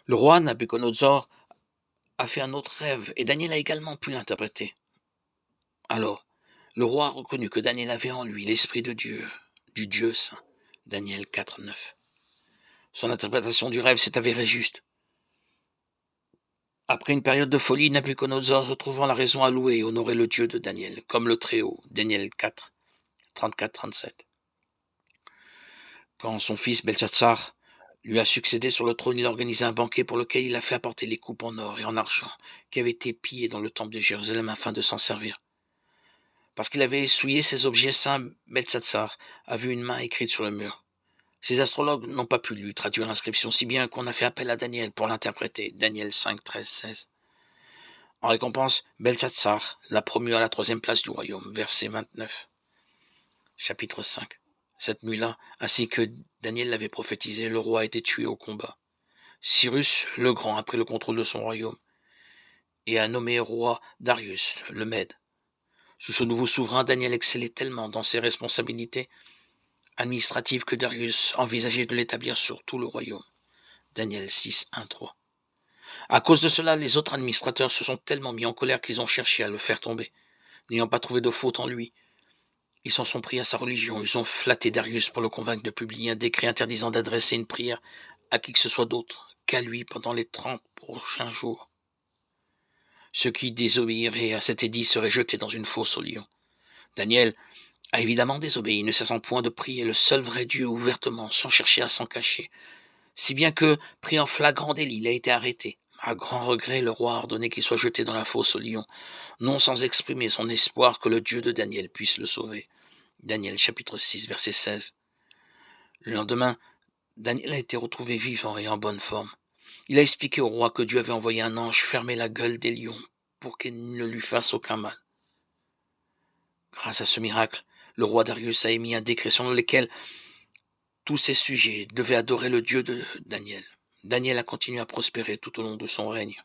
Le roi Nabuchodonosor a fait un autre rêve et Daniel a également pu l'interpréter. Alors, le roi a reconnu que Daniel avait en lui l'esprit de Dieu, du Dieu saint. Daniel 4:9. Son interprétation du rêve s'est avérée juste. Après une période de folie, Nabuchodonosor retrouvant la raison à louer et honorer le Dieu de Daniel, comme le Très-Haut, Daniel 4, 34-37. Quand son fils Belshazzar lui a succédé sur le trône, il a organisé un banquet pour lequel il a fait apporter les coupes en or et en argent qui avaient été pillées dans le temple de Jérusalem afin de s'en servir. Parce qu'il avait essuyé ces objets saints, Belshazzar a vu une main écrite sur le mur. Ces astrologues n'ont pas pu lui traduire l'inscription, si bien qu'on a fait appel à Daniel pour l'interpréter. Daniel 5, 13, 16. En récompense, Belshazzar l'a promu à la 3e place du royaume. Verset 29. Chapitre 5. Cette nuit-là, ainsi que Daniel l'avait prophétisé, le roi a été tué au combat. Cyrus le Grand a pris le contrôle de son royaume et a nommé roi Darius le Mède. Sous ce nouveau souverain, Daniel excellait tellement dans ses responsabilités administratives que Darius envisageait de l'établir sur tout le royaume. Daniel 6, 1, 3. À cause de cela, les autres administrateurs se sont tellement mis en colère qu'ils ont cherché à le faire tomber. N'ayant pas trouvé de faute en lui, ils s'en sont pris à sa religion. Ils ont flatté Darius pour le convaincre de publier un décret interdisant d'adresser une prière à qui que ce soit d'autre qu'à lui pendant les 30 prochains jours. Ceux qui désobéiraient à cet édit seraient jetés dans une fosse au lion. Daniel a évidemment désobéi, ne cessant point de prier le seul vrai Dieu ouvertement, sans chercher à s'en cacher. Si bien que, pris en flagrant délit, il a été arrêté. À grand regret, le roi a ordonné qu'il soit jeté dans la fosse au lion, non sans exprimer son espoir que le Dieu de Daniel puisse le sauver. Daniel chapitre 6, verset 16. Le lendemain, Daniel a été retrouvé vivant et en bonne forme. Il a expliqué au roi que Dieu avait envoyé un ange fermer la gueule des lions pour qu'il ne lui fasse aucun mal. Grâce à ce miracle, le roi Darius a émis un décret selon lequel tous ses sujets devaient adorer le Dieu de Daniel. Daniel a continué à prospérer tout au long de son règne.